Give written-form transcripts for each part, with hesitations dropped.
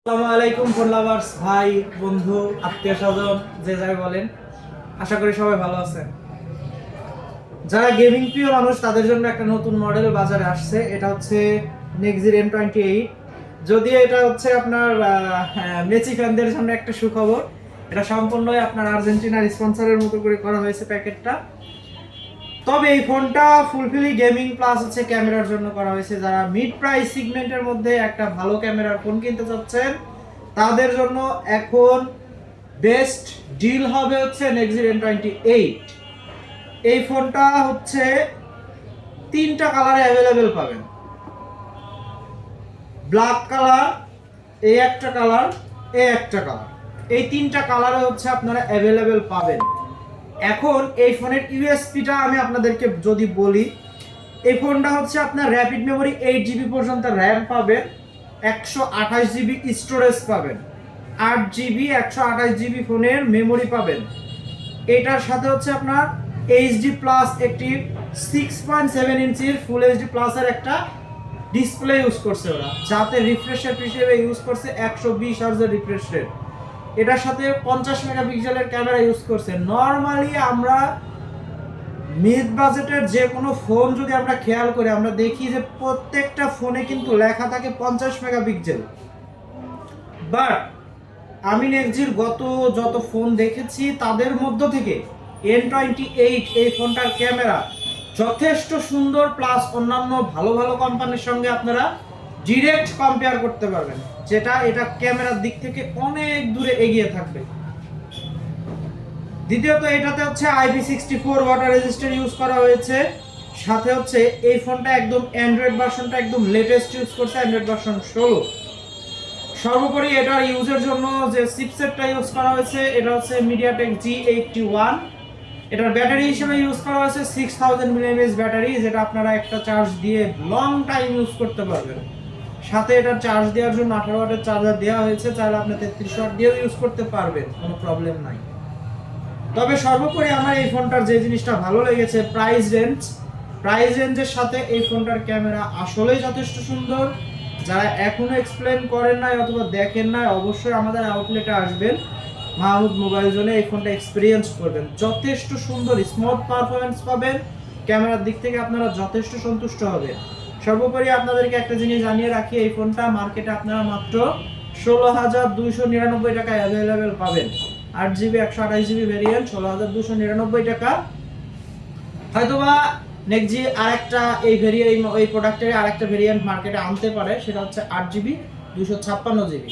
আসসালামু আলাইকুম phone lovers ভাই বন্ধু আত্মীয় স্বজন যে যাই বলেন, আশা করি সবাই ভালো আছেন। যারা গেমিং প্রিয় মানুষ তাদের জন্য একটা নতুন মডেল বাজারে আসছে। এটা হচ্ছে নেক্সির M28। যদিও এটা হচ্ছে আপনার মেসি ফ্যানদের জন্য একটা সুখবর। এটা সম্পূর্ণই আপনার আর্জেন্টিনার স্পন্সরের মতো করে করা হয়েছে প্যাকেটটা। তবে এই ফোনটা ফুলফিলি গেমিং প্লাস হচ্ছে ক্যামেরার জন্য করা হয়েছে। যারা মিড প্রাইস সেগমেন্টের মধ্যে একটা ভালো ক্যামেরার ফোন কিনতে চাচ্ছেন তাদের জন্য এখন বেস্ট ডিল হবে হচ্ছে নেক্সির M28। এই ফোনটা হচ্ছে তিনটা কালারে অ্যাভেলেবেল পাবেন। ব্ল্যাক কালার, এই একটা কালার, এই একটা কালার, এই তিনটা কালারে হচ্ছে আপনারা অ্যাভেলেবেল পাবেন। এখন এই ফোনের ইউএসপিটা আমি আপনাদেরকে যদি বলি, এই ফোনটা হচ্ছে আপনার র্যাপিড মেমোরি 8GB পর্যন্ত র্যাম পাবেন, 128GB স্টোরেজ পাবেন, 8GB 128GB ফোনের মেমোরি পাবেন। এটার সাথে হচ্ছে আপনার এইচডি প্লাস একটি 6.7 ইঞ্চির ফুল এইচডি প্লাসের একটা ডিসপ্লে ইউজ করছে ওরা, যাতে রিফ্রেশ রেট হিসেবে ইউজ করছে 120 হার্জের রিফ্রেশ রেট। এটার সাথে 50 মেগাপিক্সেলের ক্যামেরা ইউজ করছে। নর্মালি আমরা মিড বাজেটের যে কোনো ফোন যদি আমরা খেয়াল করি, আমরা দেখি যে প্রত্যেকটা ফোনে কিন্তু লেখা থাকে 50 মেগাপিক্সেল। বাট আমি নেক্সির যত ফোন দেখেছি তাদের মধ্য থেকে M28 এই ফোনটার ক্যামেরা যথেষ্ট সুন্দর, প্লাস অন্যান্য ভালো ভালো কোম্পানির সঙ্গে আপনারা ডিরেক্ট কম্পেয়ার করতে পারবেন, যেটা এটা ক্যামেরার দিক থেকে অনেক দূরে এগিয়ে থাকবে। দ্বিতীয়ত এটাতে হচ্ছে IP64 ওয়াটার রেজিস্টার ইউজ করা হয়েছে। সাথে হচ্ছে এই ফোনটা একদম অ্যান্ড্রয়েড ভার্সনটা একদম লেটেস্ট ইউজ করছে, অ্যান্ড্রয়েড ভার্সন 16। সর্বোপরি এটার ইউজের জন্য যে চিপসেটটা ইউজ করা হয়েছে এটা হচ্ছে MediaTek G81। এটার ব্যাটারি হিসেবে ইউজ করা হয়েছে 6000 mAh ব্যাটারি, যেটা আপনারা একটা চার্জ দিয়ে লং টাইম ইউজ করতে পারবেন। সাথে এটার চার্জ দেওয়ার জন্য 18 ওয়াটের চার্জার দেওয়া হয়েছে, চাইলে আপনি 33 ওয়াট দিয়েও ইউজ করতে পারবেন, কোনো প্রবলেম নাই। তবে সর্বোপরি আমার এই ফোনটার যে জিনিসটা ভালো লেগেছে, প্রাইস রেঞ্জের সাথে এই ফোনটার ক্যামেরা আসলেই যথেষ্ট সুন্দর। যারা এখনো এক্সপ্লেন করেন নাই অথবা দেখেন নাই, অবশ্যই আমাদের আউটলেটে আসবেন, মাহমুদ মোবাইল জোনে এই ফোনটা এক্সপিরিয়েন্স করবেন। যথেষ্ট সুন্দর স্মুথ পারফরমেন্স পাবেন, ক্যামেরার দিক থেকে আপনারা যথেষ্ট সন্তুষ্ট হবেন। সর্বোপরি আপনাদেরকে একটা জিনিস জানিয়ে রাখি, এই ফোনটা মার্কেটে আপনারা মাত্র 16,299 টাকায় অ্যাভেলেবেল পাবেন। 8GB 128GB ভেরিয়েন্ট 16,299 টাকা। হয়তোবা নেক্সট আরেকটা এই প্রোডাক্টের আরেকটা ভেরিয়েন্ট মার্কেটে আনতে পারে, সেটা হচ্ছে 8GB 256GB।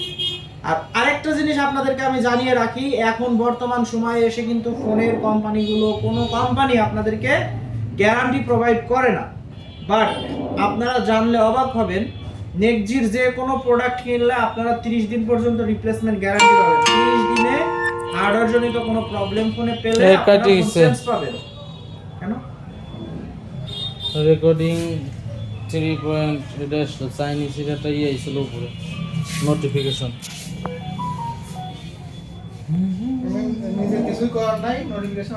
আর আরেকটা জিনিস আপনাদেরকে আমি জানিয়ে রাখি, এখন বর্তমান সময়ে এসে কিন্তু ফোনের কোম্পানিগুলো, কোনো কোম্পানি আপনাদেরকে গ্যারান্টি প্রোভাইড করে না। বাট আপনারা জানলে অবাক হবেন, নেক্সজির যে কোনো প্রোডাক্ট কিনলে আপনারা 30 দিন পর্যন্ত রিপ্লেসমেন্ট গ্যারান্টি পাবেন। 30 দিনে হার্ডওয়্যার জনিত কোনো প্রবলেম ফোনে পেলে আপনারা চেঞ্জ পাবেন। কেন রেকর্ডিং 3 পয়েন্ট এটা চাইনিজ এটা আইছিল উপরে নোটিফিকেশন নিজে কিছুই করার নাই, নোটিফিকেশন